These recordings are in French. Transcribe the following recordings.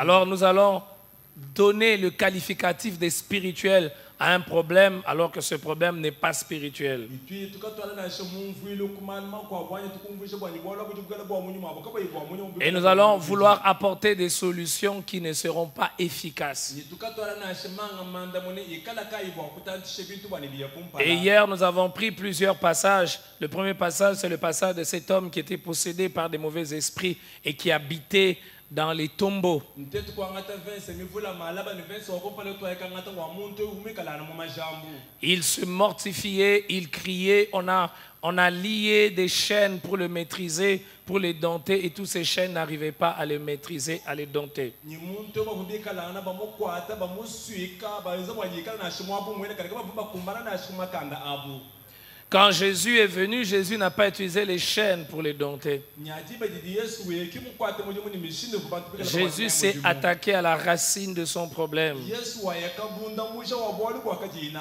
Alors nous allons donner le qualificatif des spirituels à un problème alors que ce problème n'est pas spirituel. Et nous allons vouloir apporter des solutions qui ne seront pas efficaces. Et hier, nous avons pris plusieurs passages. Le premier passage, c'est le passage de cet homme qui était possédé par des mauvais esprits et qui habitait dans les tombeaux. Il se mortifiait, il criait, on a lié des chaînes pour le maîtriser, pour les dompter, et toutes ces chaînes n'arrivaient pas à les maîtriser, à les dompter. Quand Jésus est venu, Jésus n'a pas utilisé les chaînes pour les dompter. Jésus s'est attaqué à la racine de son problème.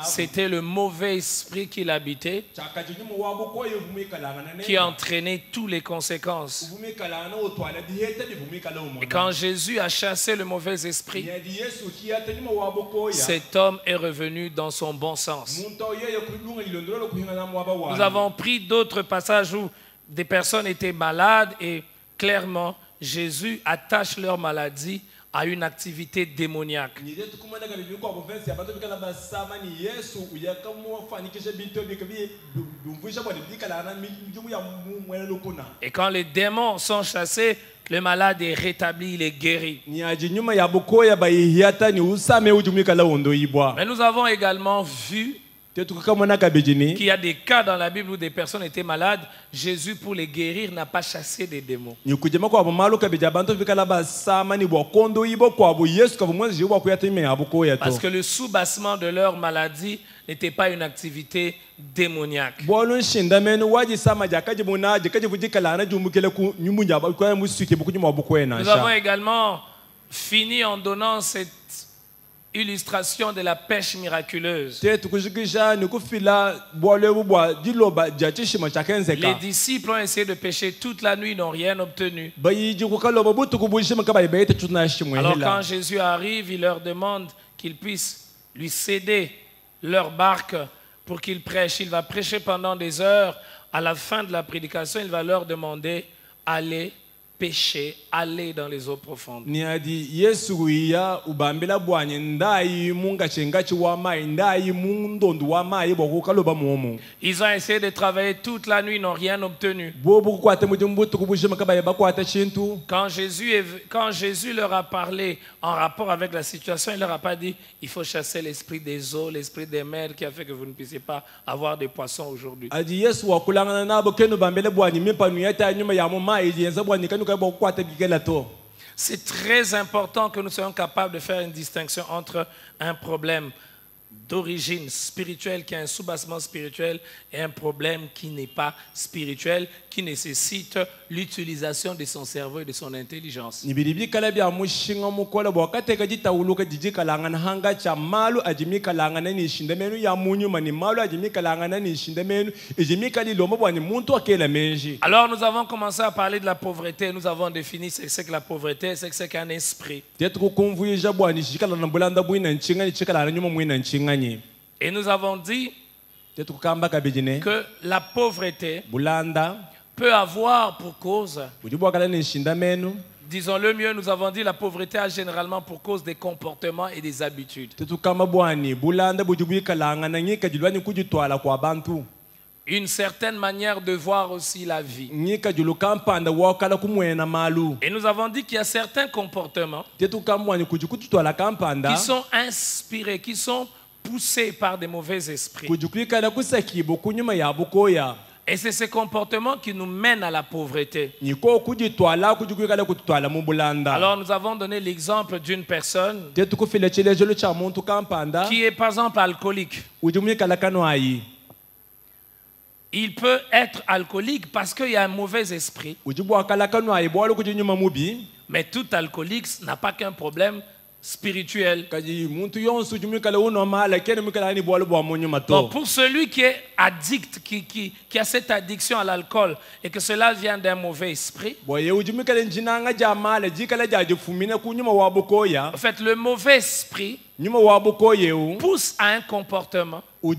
C'était le mauvais esprit qui l'habitait, qui entraînait toutes les conséquences. Et quand Jésus a chassé le mauvais esprit, cet homme est revenu dans son bon sens. Nous avons pris d'autres passages où des personnes étaient malades et clairement Jésus attache leur maladie à une activité démoniaque. Et quand les démons sont chassés, le malade est rétabli, il est guéri. Mais nous avons également vu qu'il y a des cas dans la Bible où des personnes étaient malades. Jésus, pour les guérir, n'a pas chassé des démons. Parce que le soubassement de leur maladie n'était pas une activité démoniaque. Nous avons également fini en donnant cette illustration de la pêche miraculeuse. Les disciples ont essayé de pêcher toute la nuit, n'ont rien obtenu. Alors quand Jésus arrive, il leur demande qu'ils puissent lui céder leur barque pour qu'ils prêchent. Il va prêcher pendant des heures. À la fin de la prédication, il va leur demander « Allez pêcher, aller dans les eaux profondes. » Ils ont essayé de travailler toute la nuit, n'ont rien obtenu. Quand Jésus leur a parlé en rapport avec la situation, il leur a pas dit il faut chasser l'esprit des eaux, l'esprit des mers qui a fait que vous ne puissiez pas avoir des poissons aujourd'hui. C'est très important que nous soyons capables de faire une distinction entre un problème d'origine spirituelle qui a un soubassement spirituel et un problème qui n'est pas spirituel, qui nécessite l'utilisation de son cerveau et de son intelligence. Alors nous avons commencé à parler de la pauvreté. Nous avons défini ce que c'est que la pauvreté, ce que c'est qu'un esprit. Et nous avons dit que la pauvreté peut avoir pour cause, disons-le mieux, nous avons dit la pauvreté a généralement pour cause des comportements et des habitudes. Une certaine manière de voir aussi la vie. Et nous avons dit qu'il y a certains comportements qui sont inspirés, qui sont poussés par des mauvais esprits. Et c'est ces comportements qui nous mènent à la pauvreté. Alors nous avons donné l'exemple d'une personne qui est par exemple alcoolique. Il peut être alcoolique parce qu'il y a un mauvais esprit. Mais tout alcoolique n'a pas qu'un problème spirituel. Donc pour celui qui est addict, qui a cette addiction à l'alcool et que cela vient d'un mauvais esprit, en fait le mauvais esprit pousse à un comportement. Et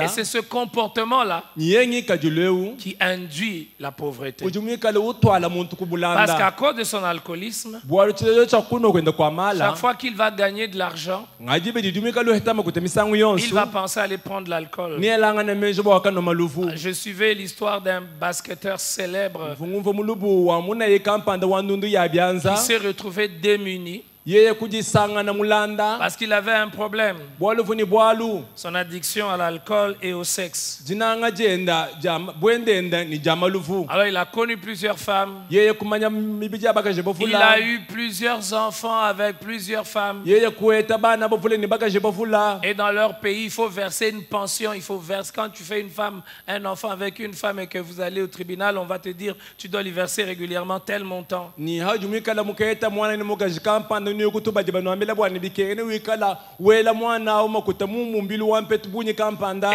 c'est ce comportement-là qui induit la pauvreté. Parce qu'à cause de son alcoolisme, chaque fois qu'il va gagner de l'argent, il va penser à aller prendre de l'alcool. Je suivais l'histoire d'un basketteur célèbre qui s'est retrouvé démuni parce qu'il avait un problème, son addiction à l'alcool et au sexe. Alors il a connu plusieurs femmes, il a eu plusieurs enfants avec plusieurs femmes, et dans leur pays il faut verser une pension, il faut verser, quand tu fais un enfant avec une femme et que vous allez au tribunal, on va te dire tu dois lui verser régulièrement tel montant. Et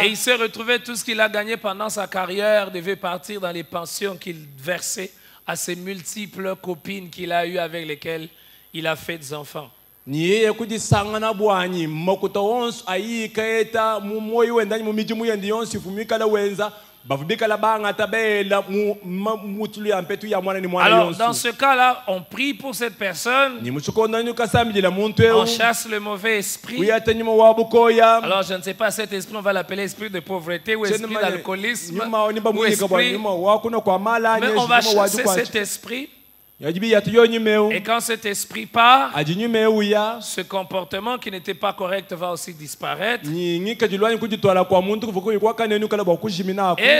il s'est retrouvé, tout ce qu'il a gagné pendant sa carrière devait partir dans les pensions qu'il versait à ses multiples copines qu'il a eues avec lesquelles il a fait des enfants. Alors dans ce cas-là, on prie pour cette personne, on chasse le mauvais esprit. Alors je ne sais pas, cet esprit on va l'appeler esprit de pauvreté ou esprit d'alcoolisme ou esprit, mais on va chasser cet esprit. Et quand cet esprit part, ce comportement qui n'était pas correct va aussi disparaître. Et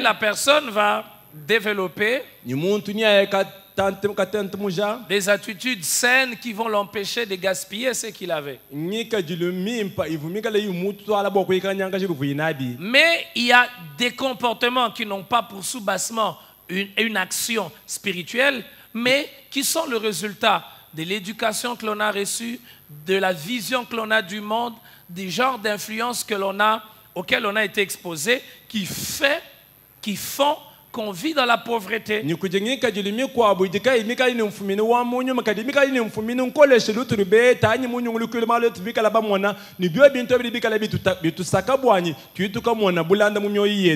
la personne va développer des attitudes saines qui vont l'empêcher de gaspiller ce qu'il avait. Mais il y a des comportements qui n'ont pas pour sous-bassement une action spirituelle, mais qui sont le résultat de l'éducation que l'on a reçue, de la vision que l'on a du monde, des genres d'influences que l'on a, auxquelles on a été exposé, qui font qu'on vit dans la pauvreté.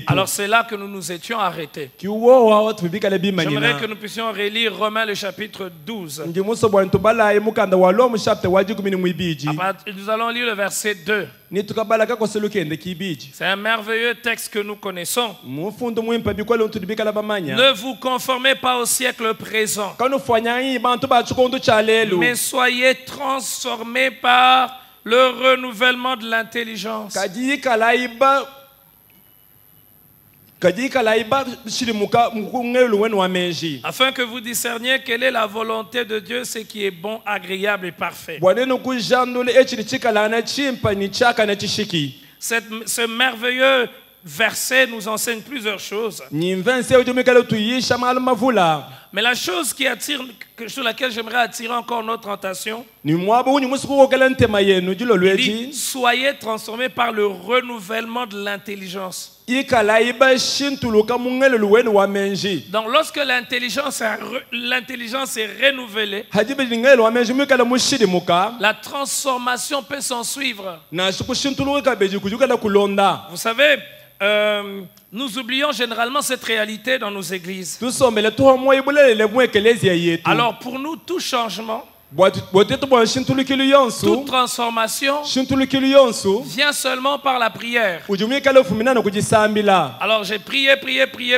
Alors c'est là que nous nous étions arrêtés. J'aimerais que nous puissions relire Romains le chapitre 12. Nous allons lire le verset 2. C'est un merveilleux texte que nous connaissons. Ne vous conformez pas au siècle présent, mais soyez transformés par le renouvellement de l'intelligence, afin que vous discerniez quelle est la volonté de Dieu, ce qui est bon, agréable et parfait. Ce merveilleux verset nous enseigne plusieurs choses. Mais la chose sur laquelle j'aimerais attirer encore notre attention, il dit, soyez transformés par le renouvellement de l'intelligence. Donc lorsque l'intelligence est renouvelée, la transformation peut s'en suivre. Vous savez, nous oublions généralement cette réalité dans nos églises. Alors pour nous, tout changement, toute transformation vient seulement par la prière. Alors j'ai prié. Et puis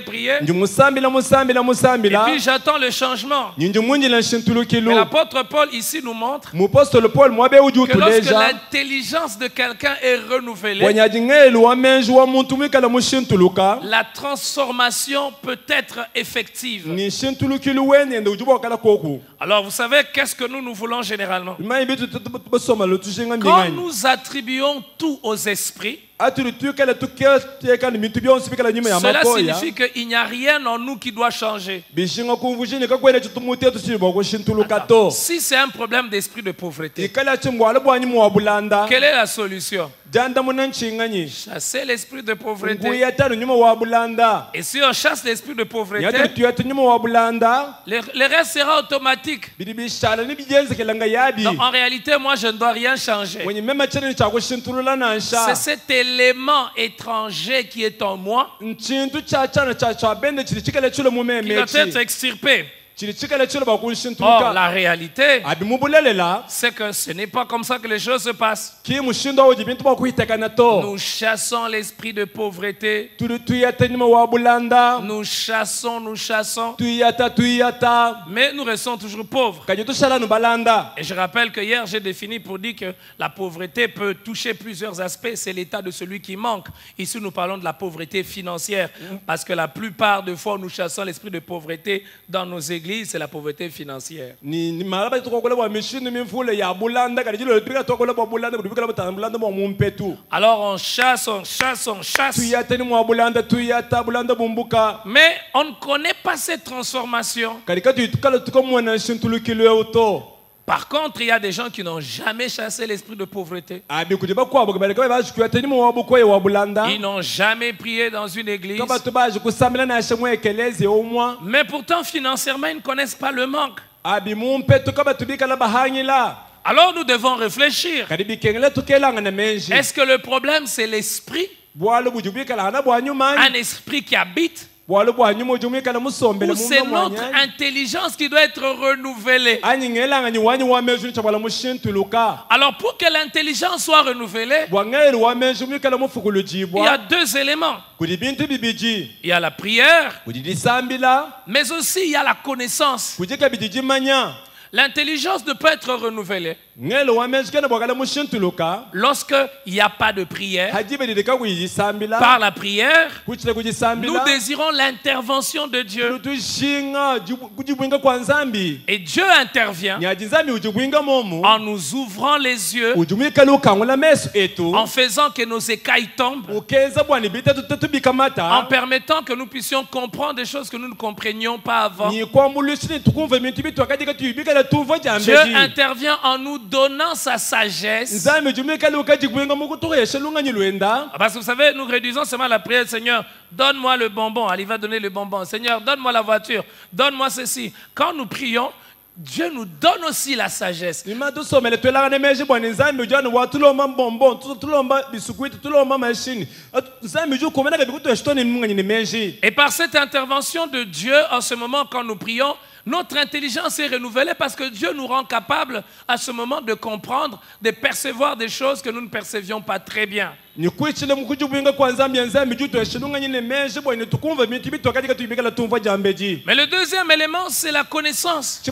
j'attends le changement. Mais l'apôtre Paul ici nous montre que lorsque l'intelligence de quelqu'un est renouvelée, la transformation peut être effective. Alors vous savez qu'est-ce que nous voulons généralement? Quand nous attribuons tout aux esprits, Cela signifie qu'il n'y a rien en nous qui doit changer. Attends, si c'est un problème d'esprit de pauvreté, quelle est la solution? Chasser l'esprit de pauvreté. Et si on chasse l'esprit de pauvreté, le reste sera automatique. Donc, en réalité, moi, je ne dois rien changer. C'est cet élément étranger qui est en moi qui doit être extirpé. Or, la réalité, c'est que ce n'est pas comme ça que les choses se passent. Nous chassons l'esprit de pauvreté. Nous chassons. Mais nous restons toujours pauvres. Et je rappelle que hier, j'ai défini pour dire que la pauvreté peut toucher plusieurs aspects. C'est l'état de celui qui manque. Ici, nous parlons de la pauvreté financière. Parce que la plupart des fois, nous chassons l'esprit de pauvreté dans nos églises. C'est la pauvreté financière. Alors on chasse. Mais on ne connaît pas cette transformation. Par contre, il y a des gens qui n'ont jamais chassé l'esprit de pauvreté. Ils n'ont jamais prié dans une église. Mais pourtant, financièrement, ils ne connaissent pas le manque. Alors nous devons réfléchir. Est-ce que le problème, c'est l'esprit? Un esprit qui habite? Ou c'est notre intelligence qui doit être renouvelée? Alors pour que l'intelligence soit renouvelée, il y a deux éléments. Il y a la prière, mais aussi il y a la connaissance. L'intelligence ne peut être renouvelée lorsqu'il n'y a pas de prière. Par la prière, nous désirons l'intervention de Dieu. Et Dieu intervient en nous ouvrant les yeux, en faisant que nos écailles tombent, en permettant que nous puissions comprendre des choses que nous ne comprenions pas avant. Dieu intervient en nous donnant sa sagesse. Parce que vous savez, nous réduisons seulement la prière. Seigneur, donne-moi le bonbon. Il va donner le bonbon. Seigneur, donne-moi la voiture. Donne-moi ceci. Quand nous prions, Dieu nous donne aussi la sagesse. Et par cette intervention de Dieu, en ce moment, quand nous prions, notre intelligence est renouvelée parce que Dieu nous rend capables à ce moment de comprendre, de percevoir des choses que nous ne percevions pas très bien. Mais le deuxième élément, c'est la connaissance.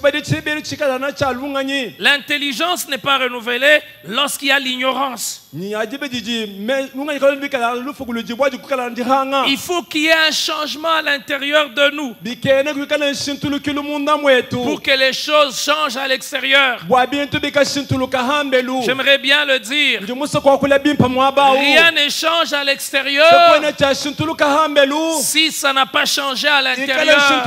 L'intelligence n'est pas renouvelée lorsqu'il y a l'ignorance. Il faut qu'il y ait un changement à l'intérieur de nous pour que les choses changent à l'extérieur. J'aimerais bien le dire. Rien ne change à l'extérieur si ça n'a pas changé à l'intérieur.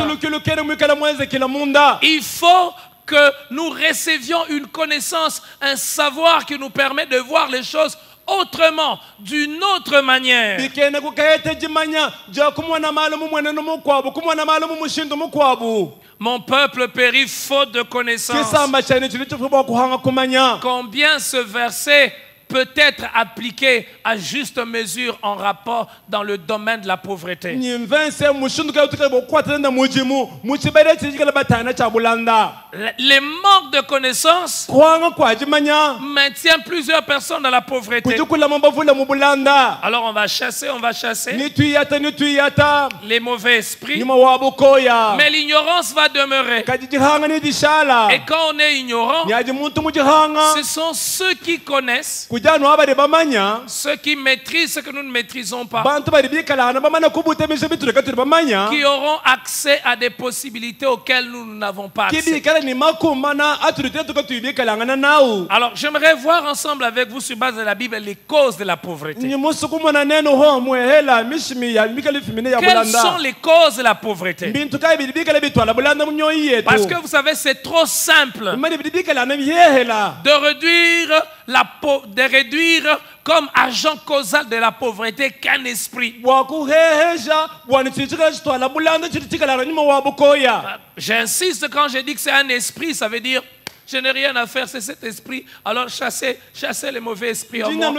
Il faut que nous recevions une connaissance, un savoir qui nous permet de voir les choses autrement, d'une autre manière. Mon peuple périt faute de connaissance. Combien ce verset peut être appliqué à juste mesure en rapport dans le domaine de la pauvreté? Les manques de connaissances maintiennent plusieurs personnes dans la pauvreté. Alors on va chasser les mauvais esprits, mais l'ignorance va demeurer. Et quand on est ignorant, ce sont ceux qui connaissent ceux qui maîtrisent ce que nous ne maîtrisons pas, qui auront accès à des possibilités auxquelles nous n'avons pas accès. Alors, j'aimerais voir ensemble avec vous, sur base de la Bible, les causes de la pauvreté. Quelles sont les causes de la pauvreté? Parce que vous savez, c'est trop simple de réduire comme agent causal de la pauvreté qu'un esprit. J'insiste, quand je dis que c'est un esprit, ça veut dire je n'ai rien à faire, c'est cet esprit. Alors chassez les mauvais esprits en moi.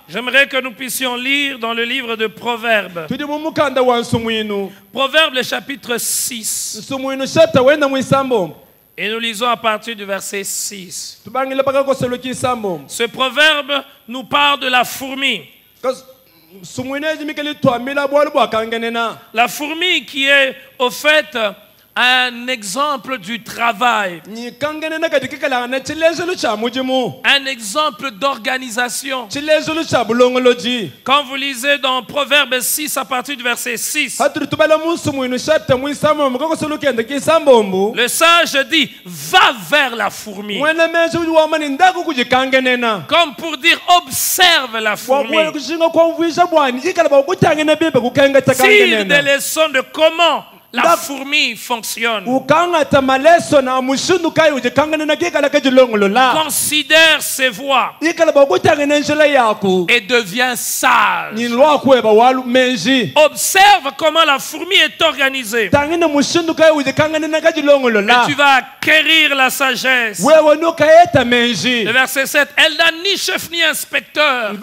J'aimerais que nous puissions lire dans le livre de Proverbes. Proverbes, le chapitre 6. Et nous lisons à partir du verset 6. Ce proverbe nous parle de la fourmi. La fourmi qui est au fait un exemple du travail, un exemple d'organisation. Quand vous lisez dans Proverbes 6 à partir du verset 6, le sage dit va vers la fourmi, comme pour dire observe la fourmi, tire des leçons de comment la fourmi fonctionne. Considère ses voies et devient sage. Observe comment la fourmi est organisée. Et tu vas acquérir la sagesse. Le verset 7. Elle n'a ni chef ni inspecteur,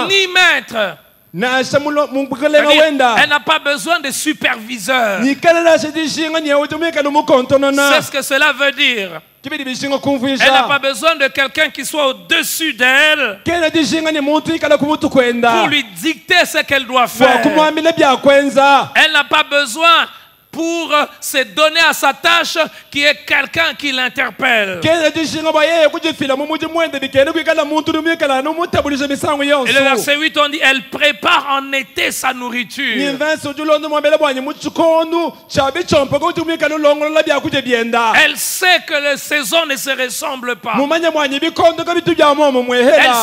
ni maître. Elle n'a pas besoin de superviseur. C'est ce que cela veut dire. Elle n'a pas besoin de quelqu'un qui soit au-dessus d'elle pour lui dicter ce qu'elle doit faire. Elle n'a pas besoin pour se donner à sa tâche qui est quelqu'un qui l'interpelle. Et le verset 8, on dit, elle prépare en été sa nourriture. Elle sait que les saisons ne se ressemblent pas. Elle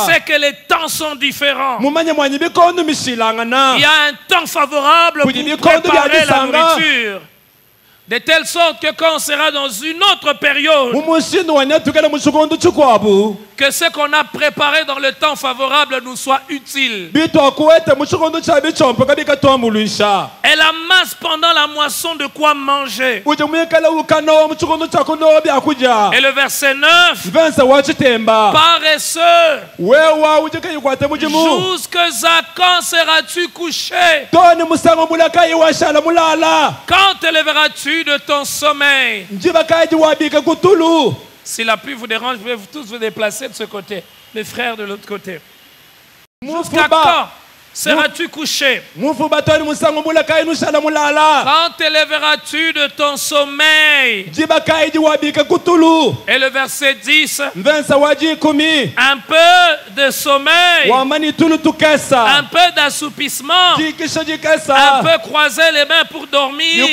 sait que les temps sont différents. Il y a un temps favorable pour préparer la nourriture. De telle sorte que quand on sera dans une autre période, que ce qu'on a préparé dans le temps favorable nous soit utile. Elle amasse pendant la moisson de quoi manger. Et le verset 9, paresseux, jusqu'à quand seras-tu couché? Quand te lèveras-tu de ton sommeil? Si la pluie vous dérange, je vais tous vous déplacer de ce côté. Les frères de l'autre côté. Jusqu'à quand seras-tu couché? Quand te lèveras-tu de ton sommeil? Et le verset 10, un peu de sommeil, un peu d'assoupissement, un peu croiser les mains pour dormir, et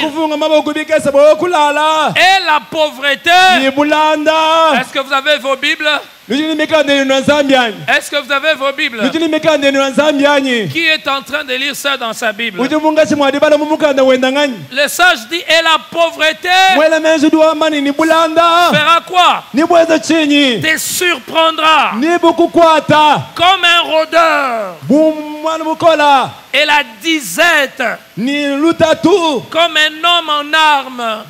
la pauvreté. Est-ce que vous avez vos Bibles? Est-ce que vous avez vos Bibles? Qui est en train de lire ça dans sa Bible? Le sage dit, et la pauvreté fera quoi? Te surprendra comme un rôdeur. Et la disette comme un homme en armes.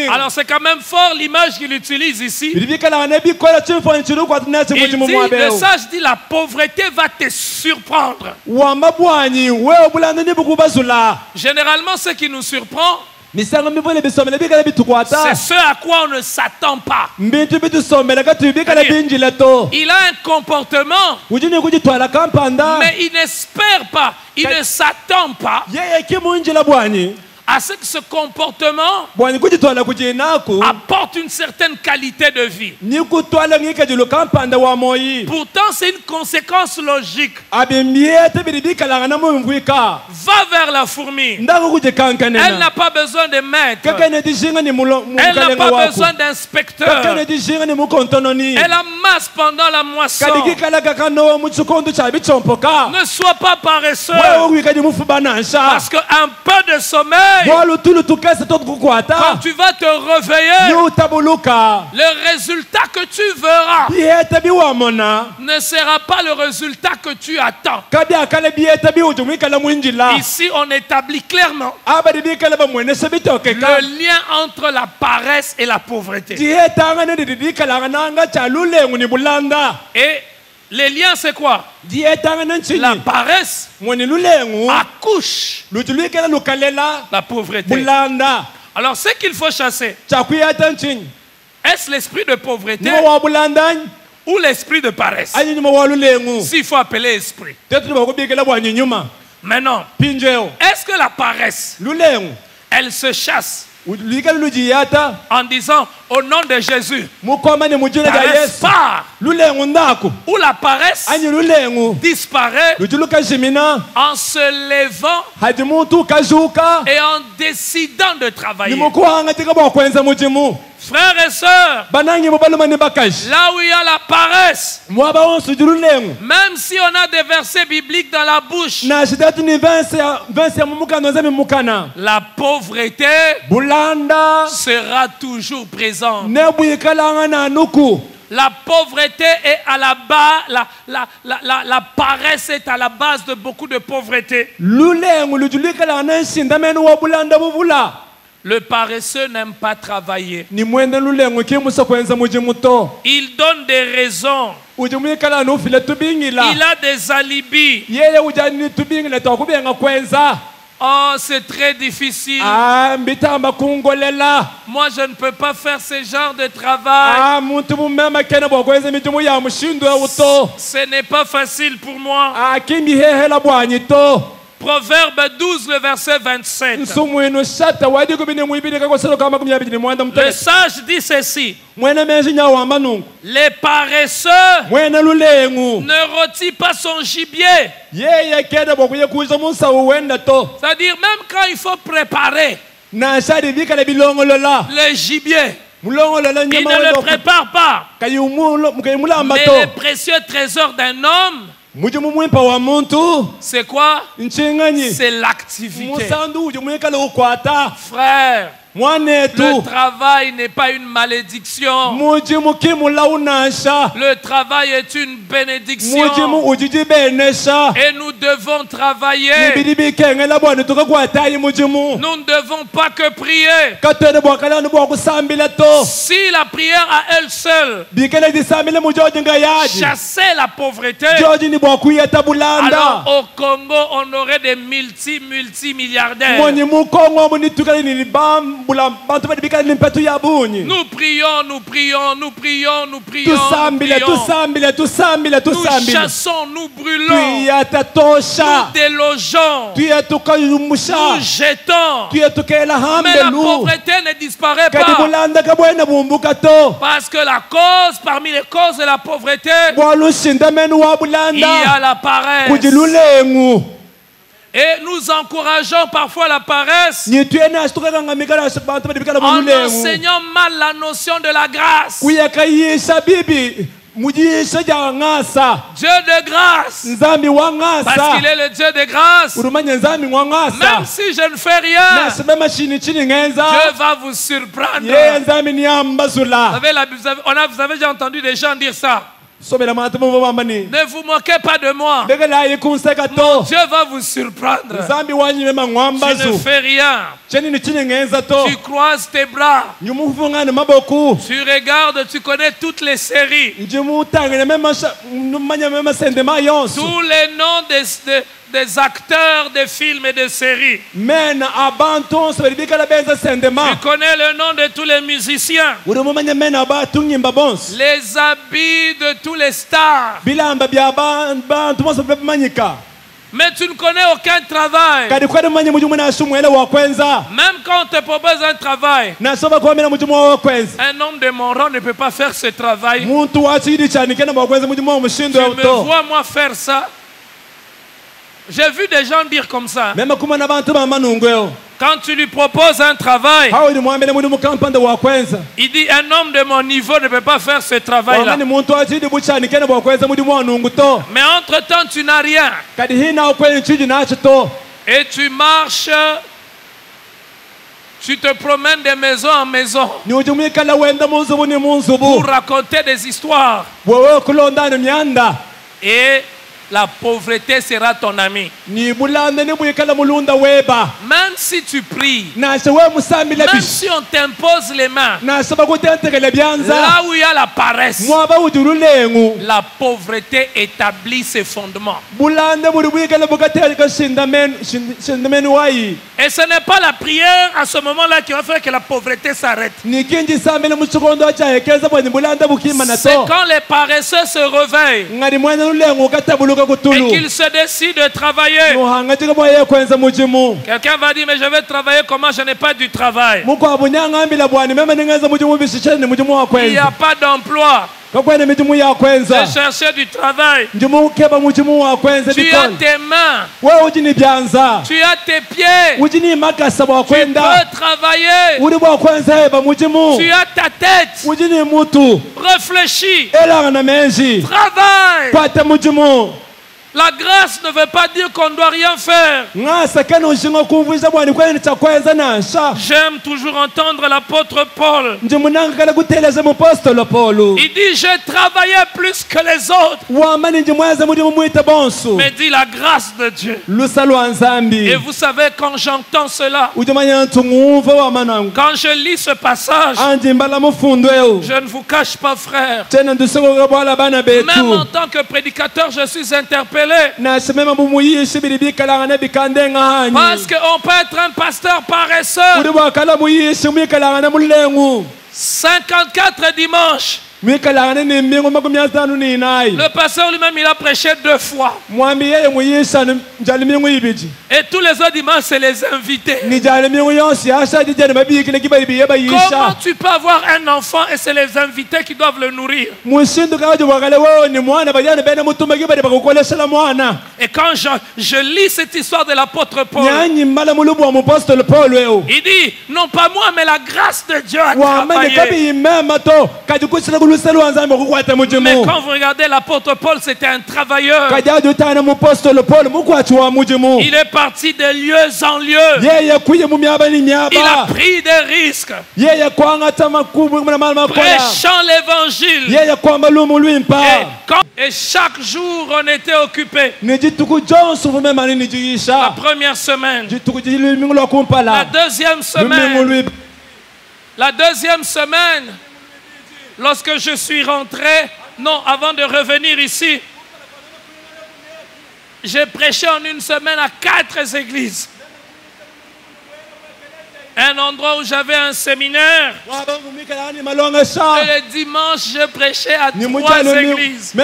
Alors c'est quand même fort l'image qu'il utilise ici. Il dit, le sage dit, la pauvreté va te surprendre. Généralement, ce qui nous surprend, C'est ce à quoi on ne s'attend pas. Il a un comportement, mais il n'espère pas, il ne s'attend pas à ce que ce comportement apporte une certaine qualité de vie. Pourtant, c'est une conséquence logique. Va vers la fourmi. Elle n'a pas besoin de maître. Elle n'a pas besoin d'inspecteur. Elle amasse pendant la moisson. Ne sois pas paresseux. Parce qu'un peu de sommeil, quand tu vas te réveiller, le résultat que tu verras ne sera pas le résultat que tu attends. Ici, on établit clairement le lien entre la paresse et la pauvreté. Et les liens, c'est quoi? La paresse accouche la pauvreté. Alors, ce qu'il faut chasser, est-ce l'esprit de pauvreté ou l'esprit de paresse? S'il faut appeler esprit. Maintenant, est-ce que la paresse, elle se chasse en disant au nom de Jésus, paresse part, ou la paresse disparaît en se levant et en décidant de travailler? Frères et sœurs, là où il y a la paresse, même si on a des versets bibliques dans la bouche, la pauvreté sera toujours présente. La pauvreté est à la base, la paresse est à la base de beaucoup de pauvreté. Le paresseux n'aime pas travailler. Il donne des raisons. Il a des alibis. Oh, c'est très difficile. Moi, je ne peux pas faire ce genre de travail. Ce n'est pas facile pour moi. Proverbe 12, le verset 27. Le sage dit ceci: les paresseux ne rôtit pas son gibier. C'est-à-dire, même quand il faut préparer le gibier, il ne le prépare pas. Mais les précieux trésors d'un homme, c'est quoi? C'est l'activité. Frère, le travail n'est pas une malédiction. Le travail est une bénédiction. Et nous devons travailler. Nous ne devons pas que prier. Si la prière à elle seule chassait la pauvreté, alors au Congo on aurait des multimilliardaires. Nous prions. Nous chassons, nous brûlons, nous délogeons, nous jetons. Mais la pauvreté ne disparaît pas. Parce que parmi les causes de la pauvreté, il y a la paresse. Et nous encourageons parfois la paresse en enseignant mal la notion de la grâce. Dieu de grâce, parce qu'il est le Dieu de grâce. Même si je ne fais rien, Dieu va vous surprendre. Vous avez déjà entendu des gens dire ça. Ne vous moquez pas de moi. Mon Dieu va vous surprendre. Tu ne fais rien. Tu croises tes bras. Tu regardes, tu connais toutes les séries. Tous les noms des acteurs de films et de séries. Tu connais le nom de tous les musiciens. Les habits de tous les stars. Mais tu ne connais aucun travail. Même quand on te propose un travail, un homme de mon rang ne peut pas faire ce travail. Tu me vois moi faire ça. J'ai vu des gens dire comme ça. Quand tu lui proposes un travail, il dit un homme de mon niveau ne peut pas faire ce travail-là. Mais entre-temps, tu n'as rien. Et tu marches, tu te promènes de maison en maison pour raconter des histoires. Et la pauvreté sera ton ami. Même si tu pries, même si on t'impose les mains, là où il y a la paresse, la pauvreté établit ses fondements. Et ce n'est pas la prière à ce moment-là qui va faire que la pauvreté s'arrête. C'est quand les paresseux se réveillent et qu'ils se décident de travailler. Quelqu'un va dire, mais je vais travailler comment? Je n'ai pas du travail. Il n'y a pas d'emploi. J'ai cherché du travail. Tu as tes mains. Tu as tes pieds. Tu peux travailler. Tu as ta tête. Réfléchis. Travaille. La grâce ne veut pas dire qu'on ne doit rien faire. J'aime toujours entendre l'apôtre Paul. Il dit, j'ai travaillé plus que les autres. Mais dit la grâce de Dieu. Et vous savez, quand j'entends cela, quand je lis ce passage, je ne vous cache pas, frère, même en tant que prédicateur, je suis interpellé. Parce qu'on peut être un pasteur paresseux. 54 dimanches. Le pasteur lui-même, il a prêché 2 fois. Et tous les autres dimanches, c'est les invités. Comment tu peux avoir un enfant et c'est les invités qui doivent le nourrir? Et quand je lis cette histoire de l'apôtre Paul, il dit, non pas moi, mais la grâce de Dieu a travaillé. Mais quand vous regardez l'apôtre Paul, c'était un travailleur. Il est parti de lieu en lieu. Il a pris des risques. Prêchant l'évangile. Et chaque jour, on était occupé. La première semaine. La deuxième semaine. Lorsque je suis rentré, non, avant de revenir ici, j'ai prêché en une semaine à 4 églises. Un endroit où j'avais un séminaire. Et le dimanche, je prêchais à 3 églises.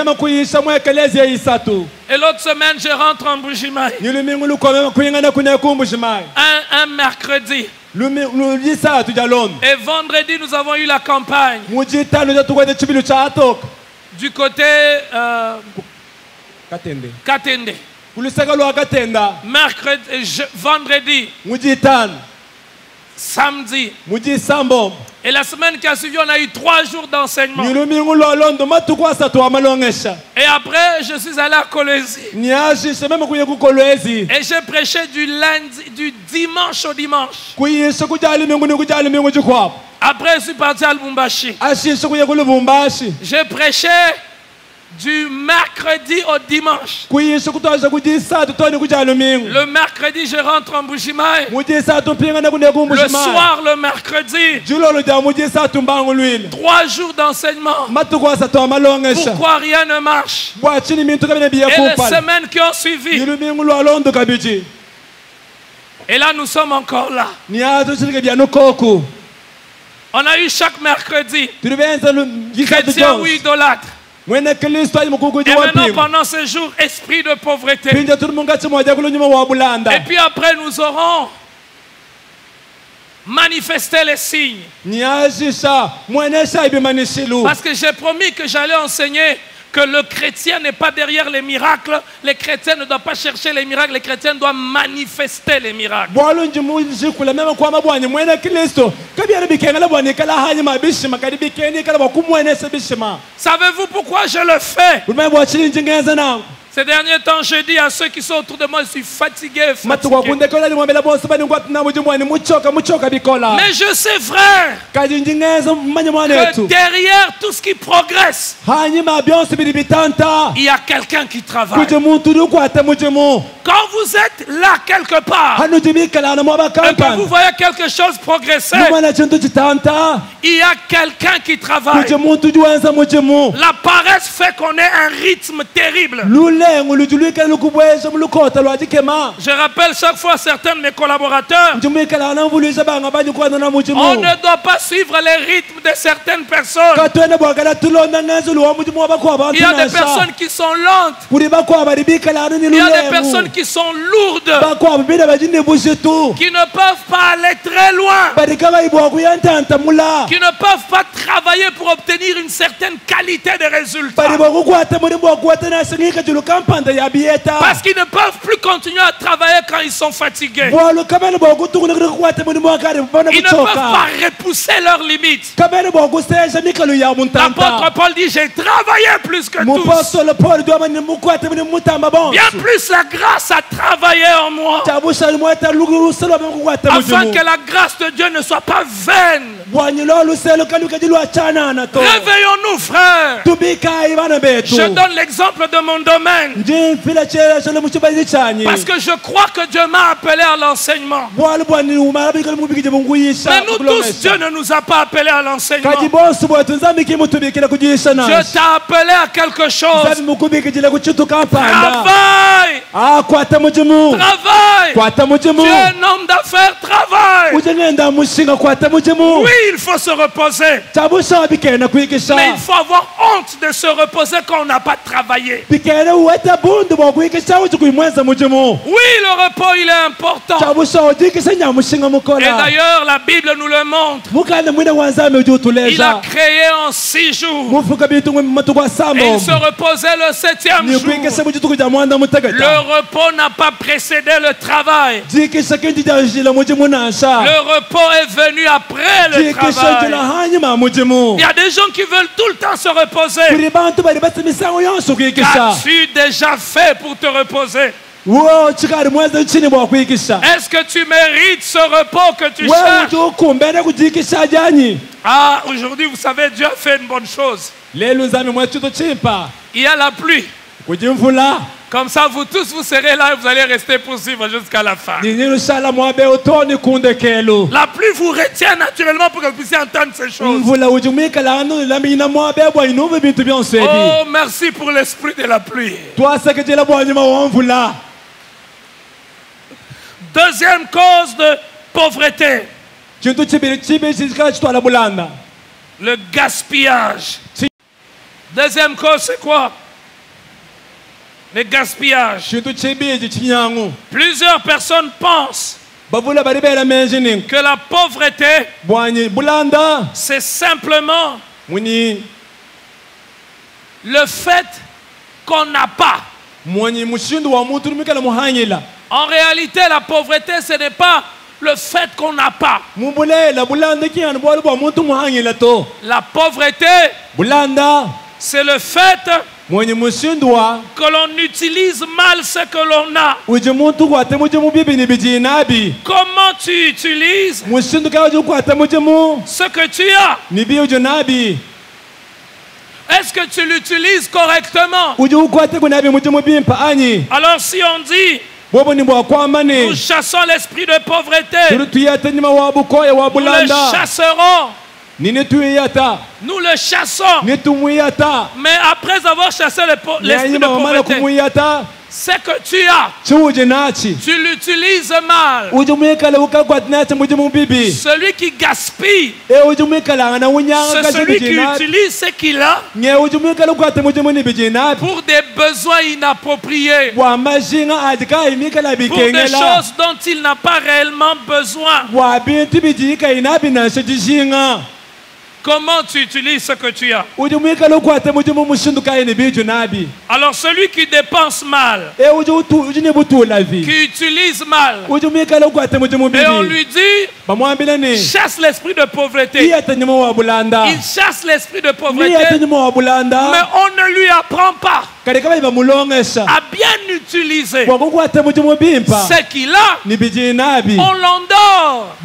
Et l'autre semaine, je rentre en Bujimaï. Un mercredi. Et vendredi, nous avons eu la campagne. Du côté Katende. Mercredi, vendredi. Samedi. Et la semaine qui a suivi, on a eu 3 jours d'enseignement. Et après, je suis allé à Kolwezi. Et j'ai prêché du dimanche au dimanche. Après, je suis parti à Lubumbashi. J'ai prêché Du mercredi au dimanche. Le mercredi, je rentre en Bujimaï. Le soir, le mercredi. 3 jours d'enseignement. Pourquoi rien ne marche? Et les semaines qui ont suivi. Et là, nous sommes encore là. On a eu chaque mercredi. Chrétiens ou idolâtres. Et maintenant, pendant ces jours, esprit de pauvreté. Et puis après, nous aurons manifesté les signes. Parce que j'ai promis que j'allais enseigner que le chrétien n'est pas derrière les miracles. Les chrétiens ne doivent pas chercher les miracles. Les chrétiens doivent manifester les miracles. Savez-vous pourquoi je le fais? Ces derniers temps, je dis à ceux qui sont autour de moi, je suis fatigué. Mais je sais, frère, que derrière tout ce qui progresse, il y a quelqu'un qui travaille. Quand vous êtes là quelque part, et que vous voyez quelque chose progresser, il y a quelqu'un qui travaille. La paresse fait qu'on ait un rythme terrible. Je rappelle chaque fois certains de mes collaborateurs, on ne doit pas suivre les rythmes de certaines personnes. Il y a des personnes qui sont lentes. Il y a des personnes qui sont lourdes, qui ne peuvent pas aller très loin, qui ne peuvent pas travailler pour obtenir une certaine qualité de résultats. Parce qu'ils ne peuvent plus continuer à travailler quand ils sont fatigués. Ils ne peuvent pas repousser leurs limites. L'apôtre Paul dit, j'ai travaillé plus que tous. Bien plus la grâce a travaillé en moi, afin que la grâce de Dieu ne soit pas vaine. Réveillons-nous, frères. Je donne l'exemple de mon domaine, parce que je crois que Dieu m'a appelé à l'enseignement. Mais nous tous, Dieu ne nous a pas appelés à l'enseignement. Dieu t'a appelé à quelque chose. Travaille. Travaille. Tu es un homme d'affaires, travaille. Oui, il faut se reposer. Mais il faut avoir honte de se reposer quand on n'a pas travaillé. Oui, le repos, il est important. Et d'ailleurs, la Bible nous le montre. Il a créé en 6 jours. Et il se reposait le 7e jour. Le repos n'a pas précédé le travail. Le repos est venu après le travail. Il y a des gens qui veulent tout le temps se reposer. Qu'as-tu déjà fait pour te reposer? Est-ce que tu mérites ce repos que tu cherches? Ah, aujourd'hui, vous savez, Dieu a fait une bonne chose. Il y a la pluie. Comme ça, vous tous, vous serez là et vous allez rester pour suivre jusqu'à la fin. La pluie vous retient naturellement pour que vous puissiez entendre ces choses. Oh, merci pour l'esprit de la pluie. Deuxième cause de pauvreté, le gaspillage. Deuxième cause, c'est quoi? Le gaspillage. Plusieurs personnes pensent que la pauvreté, c'est simplement le fait qu'on n'a pas. En réalité, la pauvreté, ce n'est pas le fait qu'on n'a pas. La pauvreté, c'est le fait que l'on utilise mal ce que l'on a. Comment tu utilises ce que tu as? Est-ce que tu l'utilises correctement? Alors si on dit nous chassons l'esprit de pauvreté, nous le chasserons. Nous le chassons. Mais après avoir chassé l'esprit de pauvreté, c'est que tu as, tu l'utilises mal. Celui qui gaspille, c'est celui qui utilise ce qu'il a pour des besoins inappropriés, pour des choses dont il n'a pas réellement besoin. Comment tu utilises ce que tu as? Alors celui qui dépense mal, qui utilise mal, et on lui dit chasse l'esprit de pauvreté. Il chasse l'esprit de pauvreté, mais on ne lui apprend pas à bien utiliser ce qu'il a. On l'endort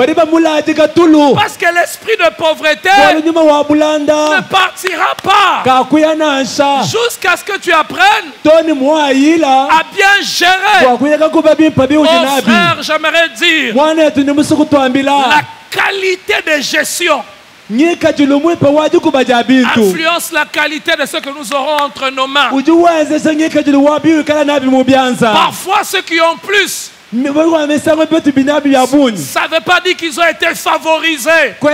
parce que l'esprit de pauvreté ne partira pas jusqu'à ce que tu apprennes à bien gérer. Oh frère, j'aimerais dire la qualité de gestion influence la qualité de ce que nous aurons entre nos mains. Parfois ceux qui ont plus, ça ne veut pas dire qu'ils ont été favorisés. Ils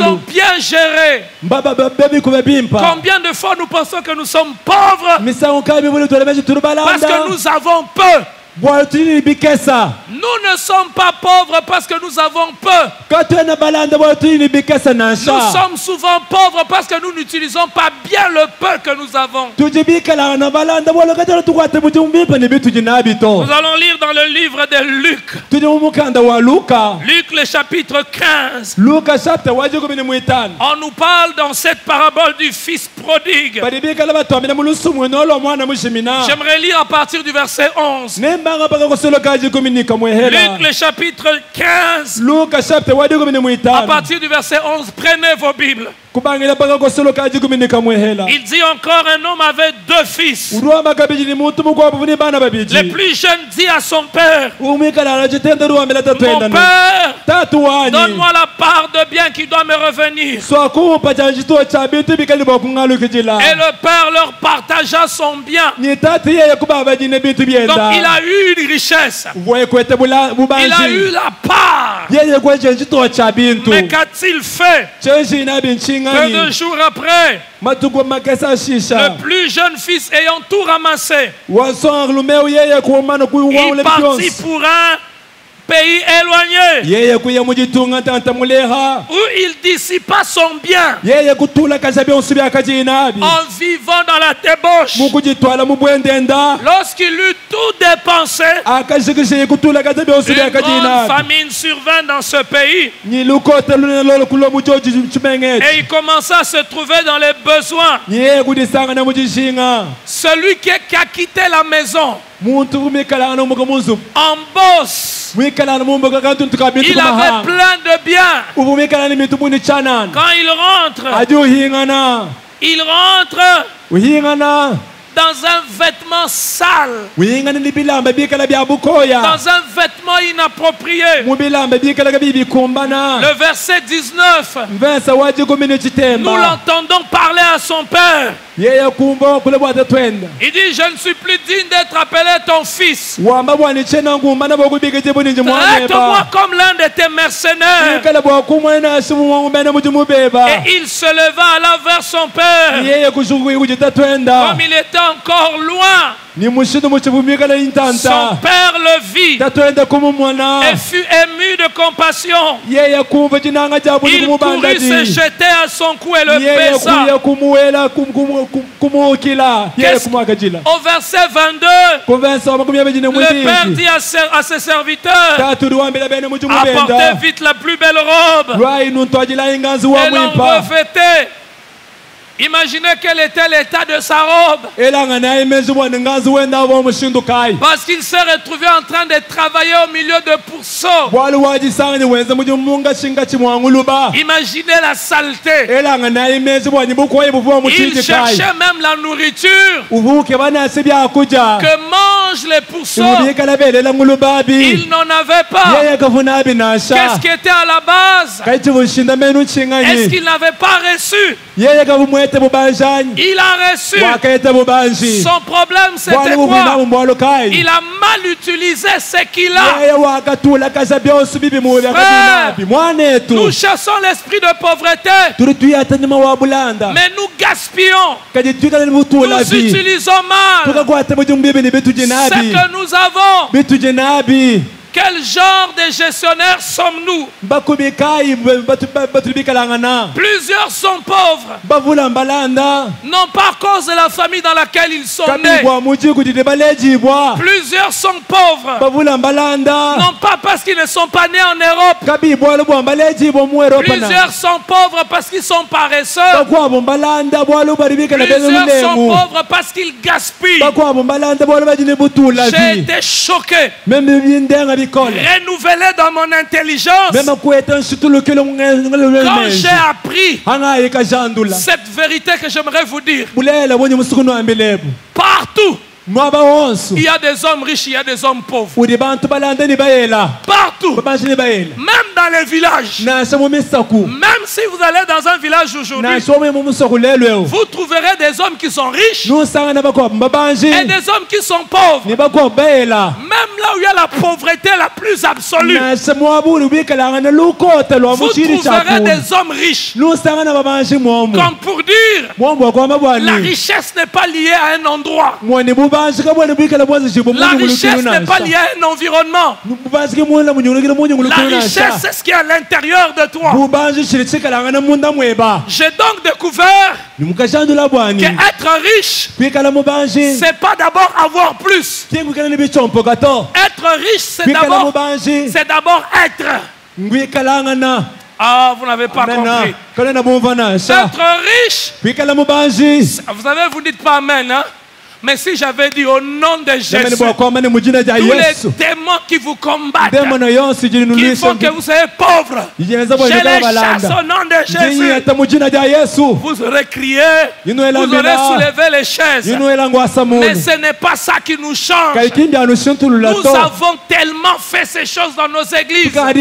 ont bien géré. Combien de fois nous pensons que nous sommes pauvres parce que nous avons peu? Nous ne sommes pas pauvres parce que nous avons peu. Nous sommes souvent pauvres parce que nous n'utilisons pas bien le peu que nous avons. Nous allons lire dans le livre de Luc. Luc le chapitre 15. On nous parle dans cette parabole du fils prodigue. J'aimerais lire à partir du verset 11. Luc le chapitre 15 à partir du verset 11. Prenez vos Bibles. Il dit encore: un homme avait deux fils. Le plus jeune dit à son père: mon père, donne-moi la part de bien qui doit me revenir. Et le père leur partagea son bien. Donc il a eu une richesse, il a eu la part. Mais qu'a-t-il fait? Peu de jours après, le plus jeune fils ayant tout ramassé, il partit pour un pays éloigné où il dissipa son bien en vivant dans la débauche. Lorsqu'il eut tout dépensé, une grande famine survint dans ce pays et il commença à se trouver dans les besoins. Celui qui a quitté la maison en bosse, il avait plein de biens. Quand il rentre dans un vêtement sale, dans un vêtement inapproprié. Le verset 19, nous l'entendons parler à son père. Il dit: je ne suis plus digne d'être appelé ton fils. Traite-moi comme l'un de tes mercenaires. Et il se leva, alla vers son père. Comme il était encore loin, son père le vit et fut ému de compassion. Il courut se jeter à son cou et le baisa. Au verset 22, le père dit à ses serviteurs: apportez vite la plus belle robe et l'on revêtait Imaginez quel était l'état de sa robe. Parce qu'il s'est retrouvé en train de travailler au milieu de pourceaux. Imaginez la saleté. Il cherchait même la nourriture que mangent les pourceaux. Il n'en avait pas. Qu'est-ce qui était à la base? Est-ce qu'il n'avait pas reçu? Il a reçu. Son problème c'était quoi? Il a mal utilisé ce qu'il a. Frère, nous chassons l'esprit de pauvreté, mais nous gaspillons. Nous utilisons mal ce que nous avons. Quel genre de gestionnaires sommes-nous? Plusieurs sont pauvres, non pas à cause de la famille dans laquelle ils sont nés. Plusieurs sont pauvres, non pas parce qu'ils ne sont pas nés en Europe. Plusieurs sont pauvres parce qu'ils sont paresseux. Plusieurs sont pauvres parce qu'ils gaspillent. J'ai été choqué, renouvelé dans mon intelligence quand j'ai appris cette vérité que j'aimerais vous dire. Partout il y a des hommes riches, il y a des hommes pauvres. Partout. Même dans les villages. Même si vous allez dans un village aujourd'hui, vous trouverez des hommes qui sont riches et des hommes qui sont pauvres. Même là où il y a la pauvreté la plus absolue, vous trouverez des hommes riches. Comme pour dire, la richesse n'est pas liée à un endroit. La richesse n'est pas liée à un environnement. La richesse, c'est ce qui est à l'intérieur de toi. J'ai donc découvert qu'être riche, c'est pas d'abord avoir plus. Être riche, c'est d'abord être. Ah, vous n'avez pas compris. Être riche, vous savez, vous dites pas amen, hein? Mais si j'avais dit au nom de Jésus, tous les démons qui vous combattent, qui font que vous soyez pauvres, je les chasse au nom de Jésus. Vous aurez crié, vous aurez soulevé les chaises. Mais ce n'est pas ça qui nous change. Nous avons tellement fait ces choses dans nos églises, mais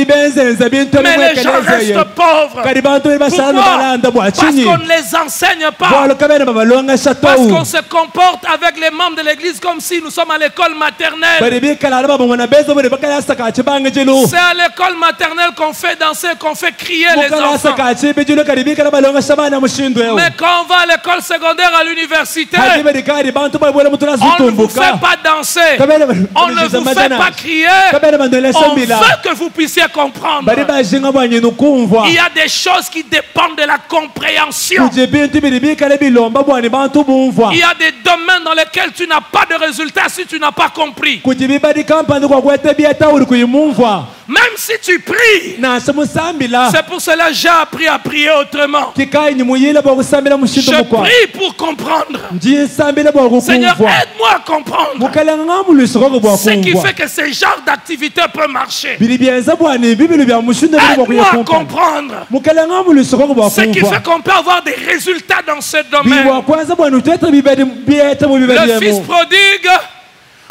les gens restent pauvres. Pourquoi? Parce qu'on ne les enseigne pas. Parce qu'on se comporte avec les membres de l'église comme si nous sommes à l'école maternelle. C'est à l'école maternelle qu'on fait danser, qu'on fait crier les enfants. Mais quand on va à l'école secondaire, à l'université, on ne vous fait pas danser, on ne vous fait pas crier, on veut que vous puissiez comprendre. Il y a des choses qui dépendent de la compréhension. Il y a des domaines dans lesquels tu n'as pas de résultat si tu n'as pas compris. Même si tu pries, c'est pour cela que j'ai appris à prier autrement. Je prie pour comprendre. Seigneur, aide-moi à comprendre ce qui fait que ce genre d'activité peut marcher. Aide-moi à comprendre ce qui fait qu'on peut avoir des résultats dans ce domaine. Le fils prodigue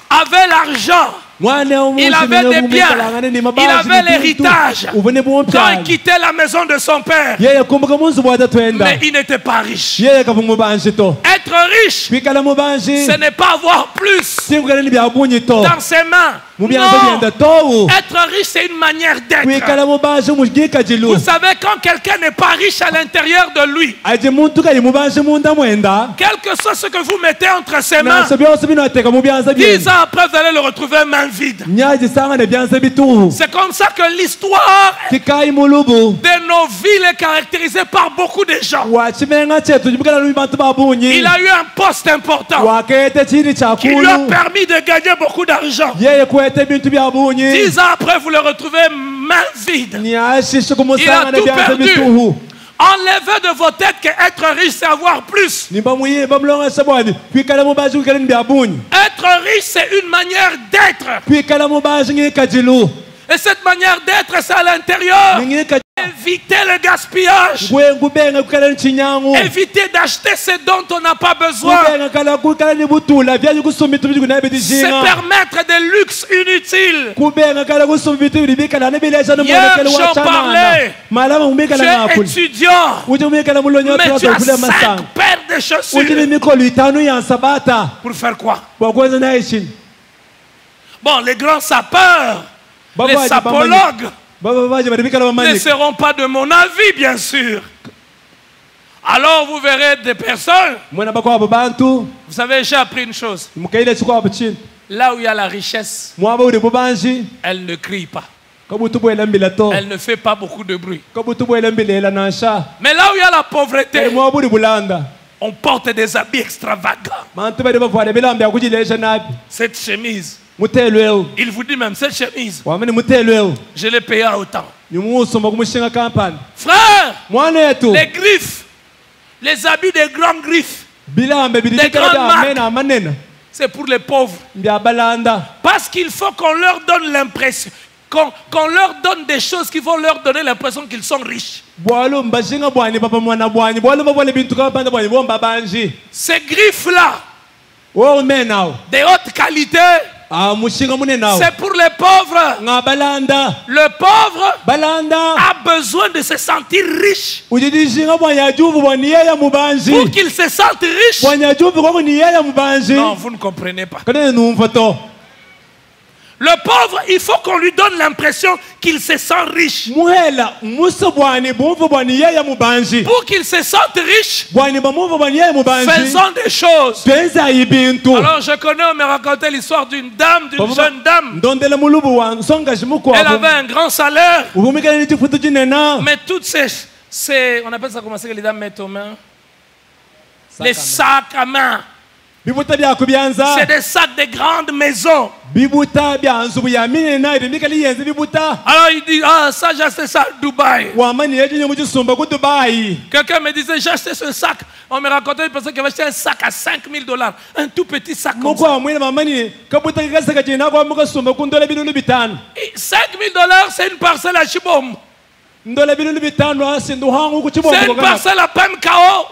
avait l'argent, il avait des biens, il avait l'héritage quand il quittait la maison de son père, mais il n'était pas riche. Être riche, ce n'est pas avoir plus dans ses mains. Non. Être riche, c'est une manière d'être. Vous savez, quand quelqu'un n'est pas riche à l'intérieur de lui, quel que soit ce que vous mettez entre ses mains, 10 ans après, vous allez le retrouver main vide. C'est comme ça que l'histoire de nos villes est caractérisée par beaucoup de gens. Il a eu un poste important qui lui a permis de gagner beaucoup d'argent. 10 ans après, vous le retrouvez main vide. Il a tout perdu. Enlevez de vos têtes que être riche, c'est avoir plus. Être riche, c'est une manière d'être. Et cette manière d'être, c'est à l'intérieur. Évitez le gaspillage. Évitez d'acheter ce dont on n'a pas besoin. Se permettre des luxes inutiles. Hier, j'en parlais. Tu es étudiant, mais tu as 5 paires de chaussures. Pour faire quoi? Bon, les grands sapeurs, les sapologues ne seront pas de mon avis, bien sûr. Alors vous verrez des personnes. Vous savez, j'ai appris une chose. Là où il y a la richesse, elle ne crie pas. Elle ne fait pas beaucoup de bruit. Mais là où il y a la pauvreté, on porte des habits extravagants. Cette chemise, il vous dit même, cette chemise, je l'ai payée à autant. Frère, les griffes, les habits des grandes griffes, des grandes marques, c'est pour les pauvres. Parce qu'il faut qu'on leur donne l'impression, qu'on leur donne des choses qui vont leur donner l'impression qu'ils sont riches. Ces griffes-là, de haute qualité, c'est pour les pauvres. Le pauvre a besoin de se sentir riche. Pour qu'il se sente riche. Non, vous ne comprenez pas. Le pauvre, il faut qu'on lui donne l'impression qu'il se sent riche. Pour qu'il se sente riche, faisons des choses. Alors je connais, on me racontait l'histoire d'une dame, d'une jeune dame. Elle avait un grand salaire. Mais toutes ces on appelle ça comment c'est que les dames mettent aux mains? Les sacs à main. C'est des sacs de grandes maisons. Alors il dit, ah ça j'ai acheté ça à Dubaï. Quelqu'un me disait, j'ai acheté ce sac. On me racontait une personne qui avait acheté un sac à $5,000. Un tout petit sac comme ça. $5,000, c'est une parcelle à Chibom. C'est une parcelle à PMKO.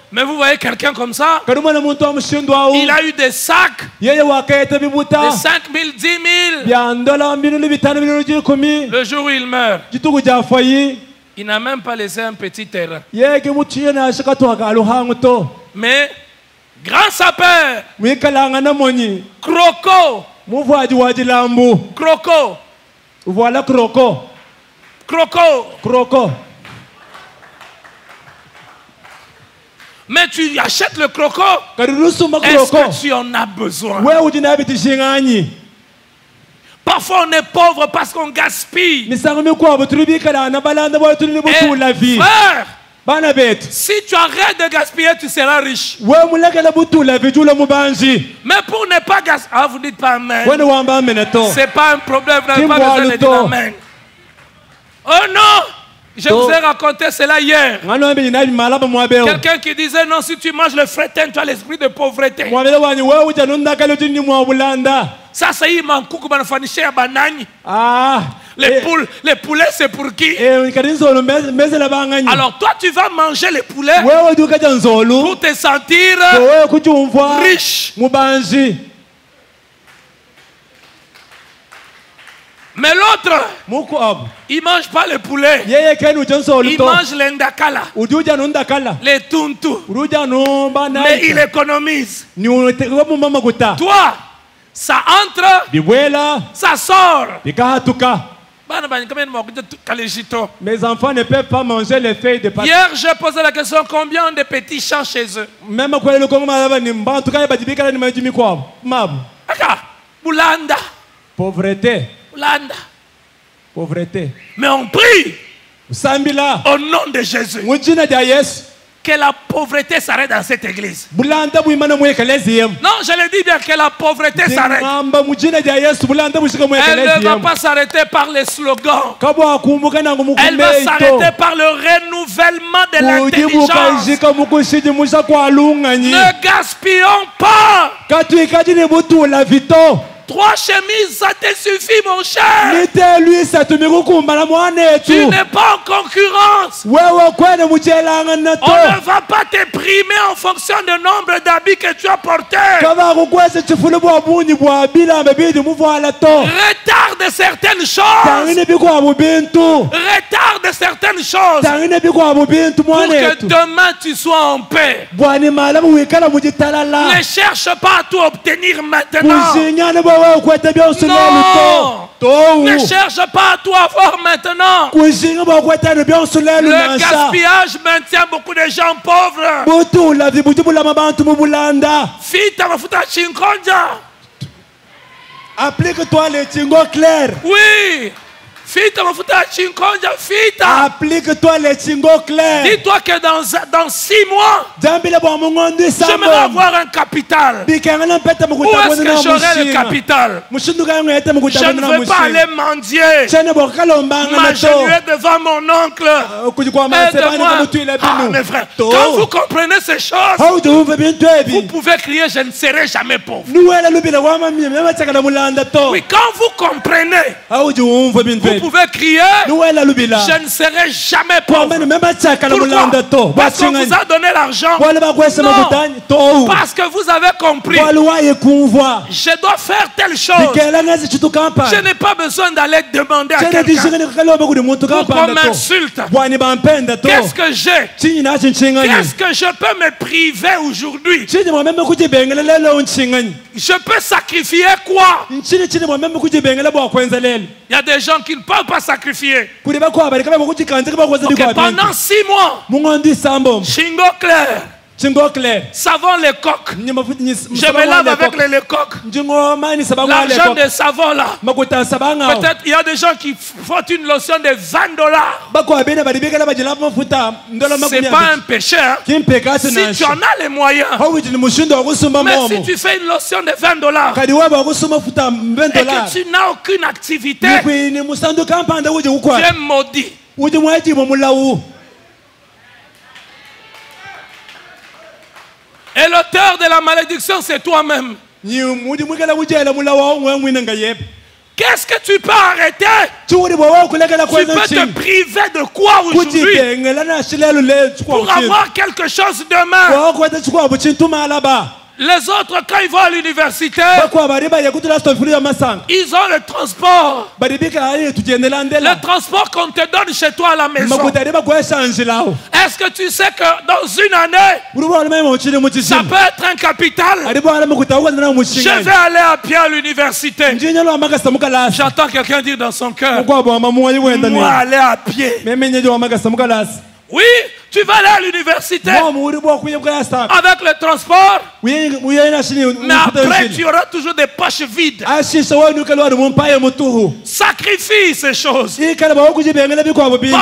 Mais vous voyez quelqu'un comme ça, il a eu des sacs de 5,000, 10,000. Le jour où il meurt, il n'a même pas laissé un petit terrain. Mais, grand sapeur, Croco, Voilà Croco. Mais tu achètes le croco. Est-ce que tu en as besoin? Parfois on est pauvre parce qu'on gaspille. Et frère, si tu arrêtes de gaspiller, tu seras riche. Mais pour ne pas gaspiller, ah, vous dites pas amen. C'est pas un problème, vous n'avez pas besoin de dire amen. Oh non! Je vous ai raconté cela hier. Quelqu'un qui disait non, si tu manges le fretin, tu as l'esprit de pauvreté. Ça, c'est il manque les poulets, c'est pour qui? Alors toi, tu vas manger les poulets pour te sentir riche. Mais l'autre, il ne mange pas le poulet. Il mange l'endakala, les tuntu. Mais il économise. Toi, ça entre, ça sort. Mes enfants ne peuvent pas manger les feuilles de papier. Hier, j'ai posé la question, combien de petits champs chez eux? Boulanda. Pauvreté. Mais on prie au nom de Jésus que la pauvreté s'arrête dans cette église. Non, je le dis bien que la pauvreté s'arrête. Elle ne va pas s'arrêter par les slogans. Elle va s'arrêter par le renouvellement de l'intelligence. Ne gaspillons pas. 3 chemises, ça te suffit, mon cher. Tu n'es pas en concurrence. On ne va pas te primer en fonction du nombre d'habits que tu as portés. Retarde certaines choses. Retarde certaines choses. Pour que demain tu sois en paix. Ne cherche pas à tout obtenir maintenant. Non, ne cherche pas à tout avoir maintenant. Le gaspillage maintient beaucoup de gens pauvres. Fita mafuta chinkonja. Applique-toi les tingos clairs. Oui. Fita mafuta chinkonja fita. Applique-toi les tingos clairs. Dis-toi que dans 6 mois, j'aimerais avoir un capital. Où est-ce que j'aurai le capital? Je ne veux pas aller mendier, m'agenouiller devant mon oncle. Aide-moi. Ah, mes frères, quand vous comprenez ces choses, vous pouvez crier, je ne serai jamais pauvre. Oui, quand vous comprenez, vous pouvez crier, je ne serai jamais pauvre. Pourquoi? Parce qu'on vous a donné l'argent? Non, parce que vous avez compris. Je dois faire telle chose. Je n'ai pas besoin d'aller demander à quelqu'un pour qu'on m'insulte. Qu'est-ce que j'ai? Qu'est-ce que je peux me priver aujourd'hui? Je peux sacrifier quoi? Il y a des gens qui ne peuvent pas sacrifier. Okay, pendant 6 mois, Chingo clair, savon les coques. Je me lave avec les coques. L'argent des savons là. Peut-être il y a des gens qui font une lotion de $20. C'est pas un péché. Hein? Si tu en as les moyens. Mais si tu fais une lotion de $20 et que tu n'as aucune activité, tu es maudit. Et l'auteur de la malédiction, c'est toi-même. Qu'est-ce que tu peux arrêter? Tu peux te priver de quoi aujourd'hui pour avoir quelque chose demain? Les autres, quand ils vont à l'université, ils ont le transport. Le transport qu'on te donne chez toi à la maison. Est-ce que tu sais que dans une année, ça peut être un capital? Je vais aller à pied à l'université. J'entends quelqu'un dire dans son cœur, moi aller à pied. Oui, tu vas aller à l'université avec le transport, mais après tu auras toujours des poches vides. Sacrifie ces choses.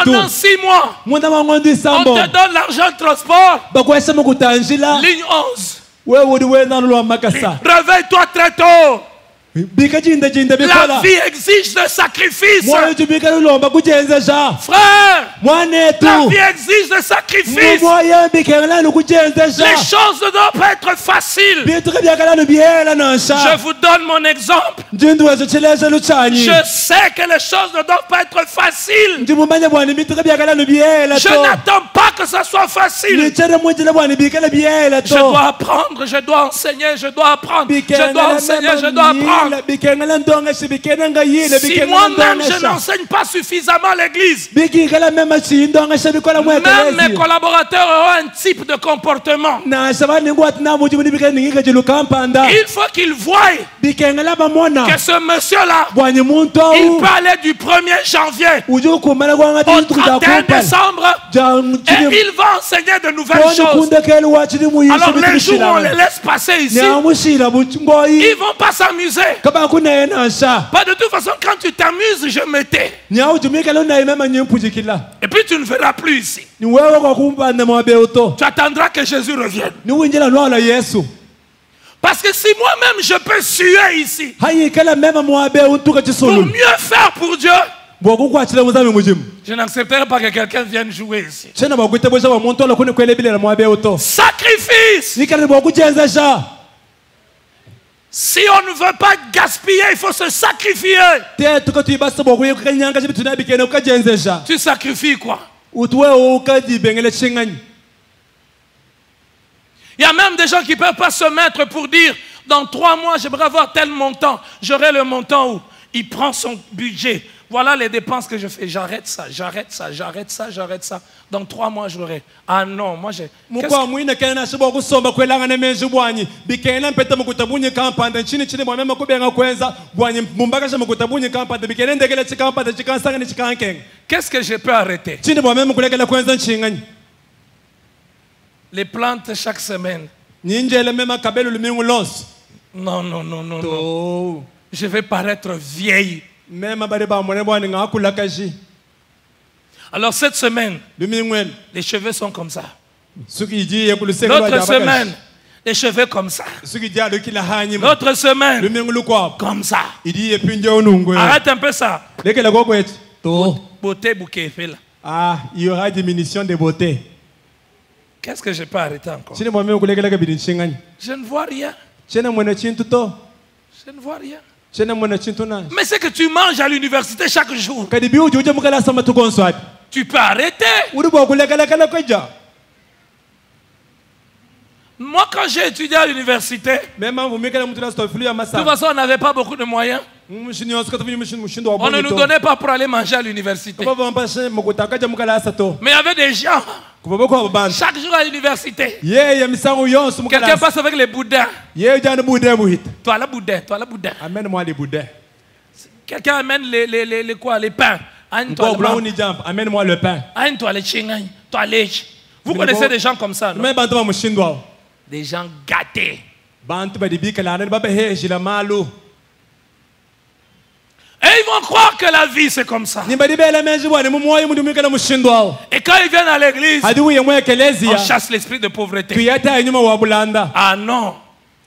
Pendant 6 mois, on te donne l'argent de transport. Ligne 11. Réveille-toi très tôt. La vie exige de sacrifice. Frère, la vie exige de sacrifice. Les choses ne doivent pas être faciles. Je vous donne mon exemple. Je sais que les choses ne doivent pas être faciles. Je n'attends pas que ça soit facile. Je dois apprendre, je dois enseigner, je dois apprendre. Je dois enseigner, je dois apprendre. Si moi-même je n'enseigne pas suffisamment à l'église, même mes collaborateurs auront un type de comportement. Il faut qu'ils voient que ce monsieur-là, il peut aller du 1er janvier au 31 décembre et il va enseigner de nouvelles choses. Alors les jours où on les laisse passer ici, ils ne vont pas s'amuser. Pas de toute façon, quand tu t'amuses, je me tais. Et puis tu ne verras plus ici. Ni wewe kwa kumpanda mwabeoto. Tu attendras que Jésus revienne. Ni winjila lwala Yesu. Parce que si moi-même je peux suer ici Hayikala mema mwabeoto pour kachisulu. mieux faire pour Dieu, Boku kwa chile muzame mujimu. je n'accepterai pas que quelqu'un vienne jouer ici. Chena bakwite bosha wa muntu ola kune kwele bile la mwabeoto. Sacrifice. Nikali boku jenzesha. Si on ne veut pas gaspiller, il faut se sacrifier. Te tuko tuibasa boku yekanyanga chibi tunabikene ukajenzesha. Tu sacrifies quoi? Utwe ukajibengele chingani. Il y a même des gens qui ne peuvent pas se mettre pour dire dans 3 mois, j'aimerais avoir tel montant. J'aurai le montant où il prend son budget. Voilà les dépenses que je fais. J'arrête ça, j'arrête ça, j'arrête ça, j'arrête ça. Dans 3 mois, j'aurai. Ah non, moi j'ai. Mukwa mwina kena shibo kusomba kwelanga nemenju bwanyi. Bikena mpeta mukutabunye kampanda chini chini mwa mema kubenga kwenza bwanyi mumbaka sha mukutabunye kampanda bikena ndegele chikampanda chikansanga ni chikankenga. Qu'est-ce que je peux arrêter? Chini mwa mema kulekela kwenza nchingani. Les plantes chaque semaine. Ninjele mema kabelo lumingu los. Non, non, non, non, non. Je vais paraître vieille. Mema bari ba mwene bwani ngakula kaji. Alors cette semaine, Lumingwen. les cheveux sont comme ça. Suki ji yekulusenga L'autre semaine, les cheveux comme ça. Suki ji alo kila hanyi. L'autre semaine, Lumingu lukwa. comme ça. Idi yepinje onungwe. Arrête un peu ça. Lekela gokwet. To. Beauté bouquet fait là. Ah, il y aura diminution de beauté. Qu'est-ce que je peux arrêter encore? Chini mwa mema kulekela kabidi nchingani. Je ne vois rien. Chena mwene chintu to. Je ne vois rien. Chena mwene chintu na. Mais c'est que tu manges à l'université chaque jour. Kadibi uje mukala sama tukonswat. Tu peux arrêter. Uri bo kulekela kala koja. Moi, quand j'ai étudié à l'université, Même vous mekela mutuna stofulu ya de masa. toute façon, on n'avait pas beaucoup de moyens. Mushini oska tafuni mushindo wa On ne nous donnait pas pour aller manger à l'université. Kuba bampashe mukutaka ja mukala sato. Mais il y avait des gens, Kuba boko babantu. chaque jour à l'université. Ye ya misango yonso mukala. Quelqu'un passe avec les boudins. Ye jana bude muhit. Toi, la boudin, toi, la boudin. Amène moi les boudins. Quelqu'un amène les quoi, les pains. Aïe, toi, Go brown ni jump. Amène moi le pain. aïe, toi, les chingagne, toi, les. Vous connaissez des gens comme ça, non? Mais bantu ba mushindo. Des gens gâtés. Bantu ba dibika la ne ba beheji la malu. Et ils vont croire que la vie c'est comme ça. Ni ba dibela menji bwa ni mumoyi mudumika mushindo. Et quand ils viennent à l'église, Hadi uye mwe kelezia. on chasse l'esprit de pauvreté. Tuyata nyuma wa bulanda. Ah non,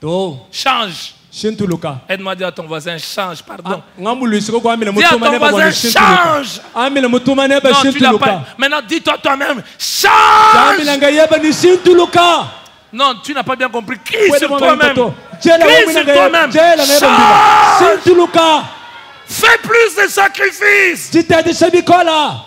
To. change. Shintu luka. Aide-moi à dire à ton voisin, change, pardon. Ngambulushiko kwa amile Dis à mutuma ton ne ba voisin, shintu luka. change. Amile mutuma ne ba Non, tu shintu n'as luka. pas. Maintenant, dis-toi toi-même, change. Amile ngayeba ni shintu luka. Non, tu n'as pas bien compris. Crie sur toi-même. Crie Crie sur toi-même. Change. Shintu luka. Fais plus de sacrifices. Jitadi shabikola.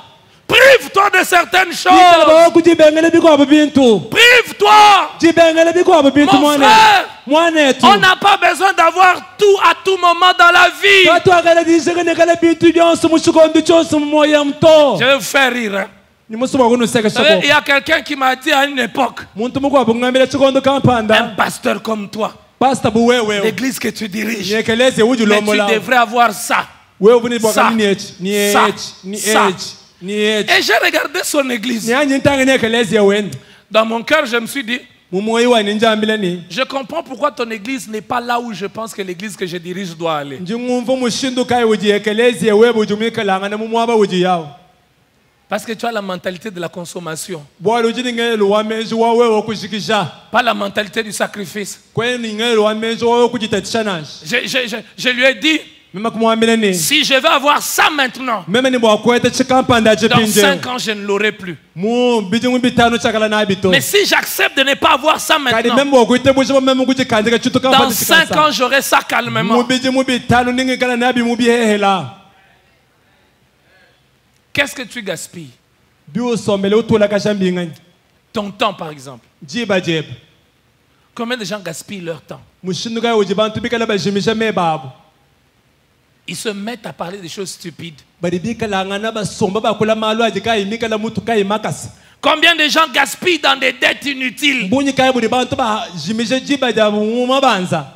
Prive-toi de certaines choses. Yitaba kujibengele biko bintu. Prive-toi. Jibengele biko bintu Mon mwane. frère, Mwane tu. on n'a pas besoin d'avoir tout à tout moment dans la vie. Katu akala dizegene kala bintu byonso mushukondu cyonso mumoya mto. Je vais vous faire rire. Hein. Ni musuba kunu seka Vous savez, shako. il y a quelqu'un qui m'a dit à une époque, Muntu mukwa bungambira chikondo un kampanda. pasteur comme toi, Pastor buwewe. l'église que tu diriges, Yekeleze uju mais tu lomola. devrais avoir ça. Wewe buni bwa Ça. ni edge. Ni Ça. edge. Ni Ça. edge. Ni edge. Et j'ai regardé son église. Ni anyi ntanga ne keleze wende. Dans mon cœur, je me suis dit, Mumoyi wa ninja milani. je comprends pourquoi ton église n'est pas là où je pense que l'église que je dirige doit aller. Njingumvo mushindu kai uji yekeleze wewe ujumika langa na mumwaba uji yao. Parce que tu as la mentalité de la consommation, Bwali uji ngelo wa menji wa wewe okushikisha. pas la mentalité du sacrifice. Kweni ngelo wa menji wa wewe kujitatisha nashi. Je lui ai dit, Mema kumwambia ni. si je veux avoir ça maintenant, Mema ni bwa kwete chikampanda dans chepinje. 5 ans, je ne l'aurai plus. Mu bijingu bitano chakala na bito. Mais si j'accepte de ne pas avoir ça Kadi maintenant, membo kuite busha mema kujikandika chuto dans kampanda 5 chikasa. ans, j'aurai ça calmement. Mu bijingu bitano ningi kala na bi mu bihehela. Qu'est-ce que tu gaspilles? Biu sombele utula kashambi ngani. Ton temps, par exemple. Jiba jeb. Combien de gens gaspillent leur temps? Mushindu kai uji bantu bikala bajimisha mebabu. Ils se mettent à parler des choses stupides. Bari bikala ngana basomba bakula malu ajika imikala mutu kai makasi. Combien de gens gaspillent dans des dettes inutiles? Mbunyi kai buri bantu ba jimisha jiba jabu mu mabanza.